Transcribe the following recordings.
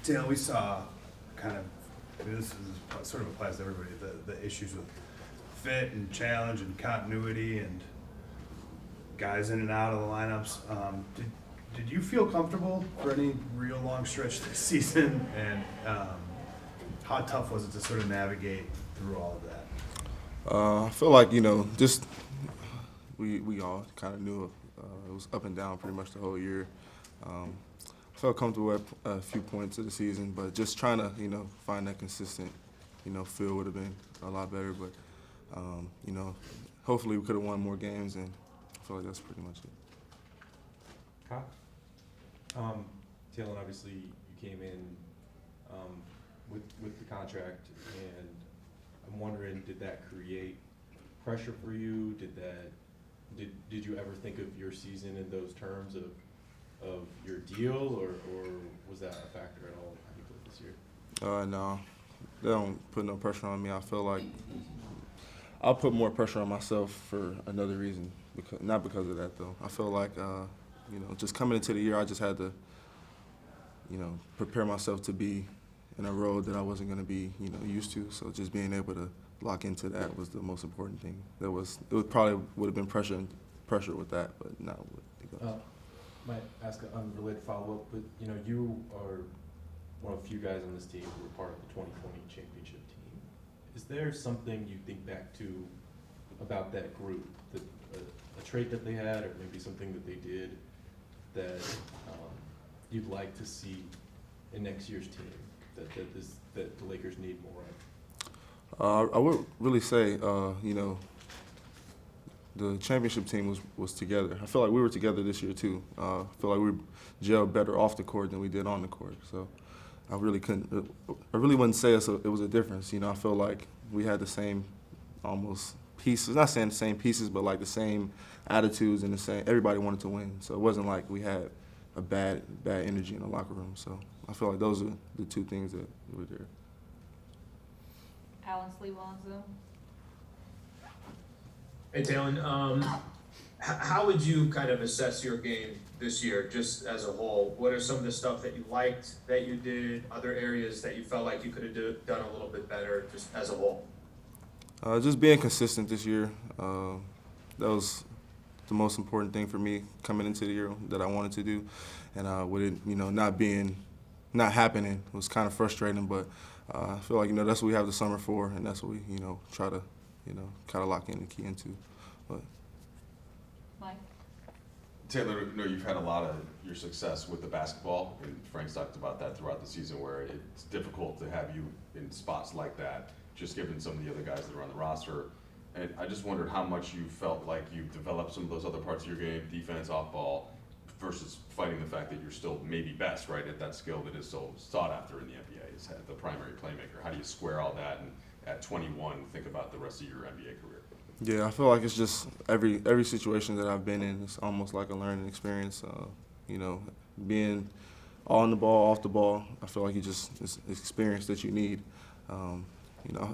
Talen, we saw kind of, I mean, this sort of applies to everybody, the issues with fit and challenge and continuity and guys in and out of the lineups. Did you feel comfortable for any real long stretch this season? And how tough was it to sort of navigate through all of that? I feel like, just we all kind of knew it was up and down pretty much the whole year. I felt comfortable at a few points of the season, but just trying to, find that consistent, feel would have been a lot better. But, hopefully we could have won more games, and I feel like that's pretty much it. Kyle? Talen, obviously you came in with the contract, and I'm wondering, did that create pressure for you? Did you ever think of your season in those terms of your deal, or was that a factor at all in how you played this year? No, they don't put no pressure on me. I feel like I'll put more pressure on myself for another reason, not because of that though. I feel like just coming into the year, I just had to prepare myself to be in a role that I wasn't going to be used to. So just being able to lock into that was the most important thing. It probably would have been pressure with that, but not with the guys. Might ask an unrelated follow-up, but you are one of the few guys on this team who were part of the 2020 championship team. Is there something you think back to about that group, that a trait that they had, or maybe something that they did that you'd like to see in next year's team that the Lakers need more of? I would really say, the championship team was together. I feel like we were together this year too. I feel like we gelled better off the court than we did on the court. So I really wouldn't say it was a difference. I feel like we had the same almost pieces. Not saying the same pieces, but like the same attitudes and the same. Everybody wanted to win. So it wasn't like we had a bad energy in the locker room. So I feel like those are the two things that were there. Alan Sleeve-Alonso. Hey, Talen, how would you kind of assess your game this year, just as a whole? What are some of the stuff that you liked that you did, other areas that you felt like you could have done a little bit better, just as a whole? Just being consistent this year. That was the most important thing for me coming into the year that I wanted to do. And with it, not happening, it was kind of frustrating, but I feel like, that's what we have the summer for, and that's what we, try to, kind of lock in and key into. But Mike? Taylor, you've had a lot of your success with the basketball, and Frank's talked about that throughout the season, where it's difficult to have you in spots like that, just given some of the other guys that are on the roster. And I just wondered how much you felt like you developed some of those other parts of your game, defense, off ball, versus fighting the fact that you're still maybe best, right, at that skill that is so sought after in the NBA, is the primary playmaker. How do you square all that, and at 21 think about the rest of your NBA career? yeah, I feel like it's just every situation that I've been in, it's almost like a learning experience. Being on the ball, off the ball, I feel like it's experience that you need.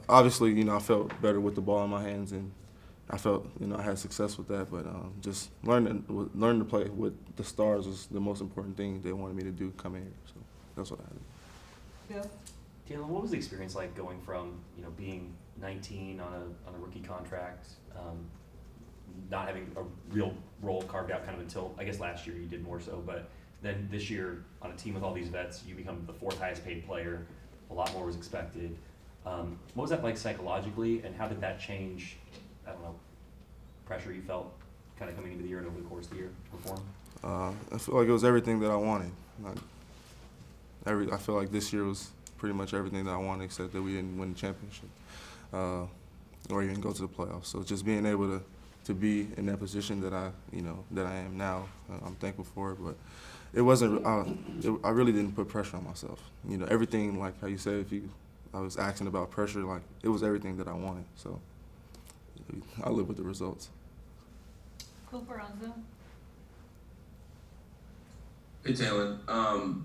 Obviously, I felt better with the ball in my hands, and I felt, I had success with that. But just learning to play with the stars was the most important thing they wanted me to do coming here. So that's what I did. Bill? Talen, what was the experience like going from being 19 on a rookie contract, not having a real role carved out kind of until I guess last year you did more so, but then this year on a team with all these vets, you become the fourth highest paid player. A lot more was expected. What was that like psychologically, and how did that change? I don't know, pressure you felt kind of coming into the year and over the course of the year to perform? I feel like it was everything that I wanted. I feel like this year was pretty much everything that I wanted, except that we didn't win the championship or even go to the playoffs. So just being able to be in that position that I am now, I'm thankful for it. But it wasn't. I really didn't put pressure on myself. Everything, like how you said, I was asking about pressure, like it was everything that I wanted. So I live with the results. Cooper Alonso. Hey, Talen.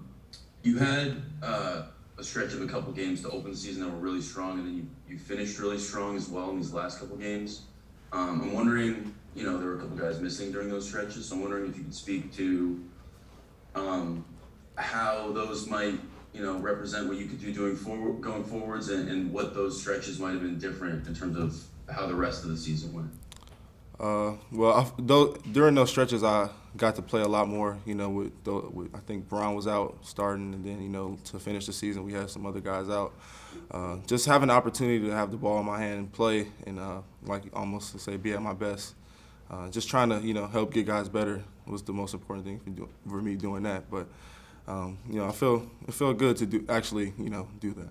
You had a stretch of a couple games to open the season that were really strong, and then you finished really strong as well in these last couple games. I'm wondering, there were a couple guys missing during those stretches, so I'm wondering if you could speak to how those might represent what you could do going forwards, and what those stretches might have been different in terms of how the rest of the season went? During those stretches, I got to play a lot more. I think Brown was out starting, and then to finish the season, we had some other guys out. Just having the opportunity to have the ball in my hand and play, and almost to say be at my best. Just trying to help get guys better was the most important thing for me doing that. But it felt good to do that.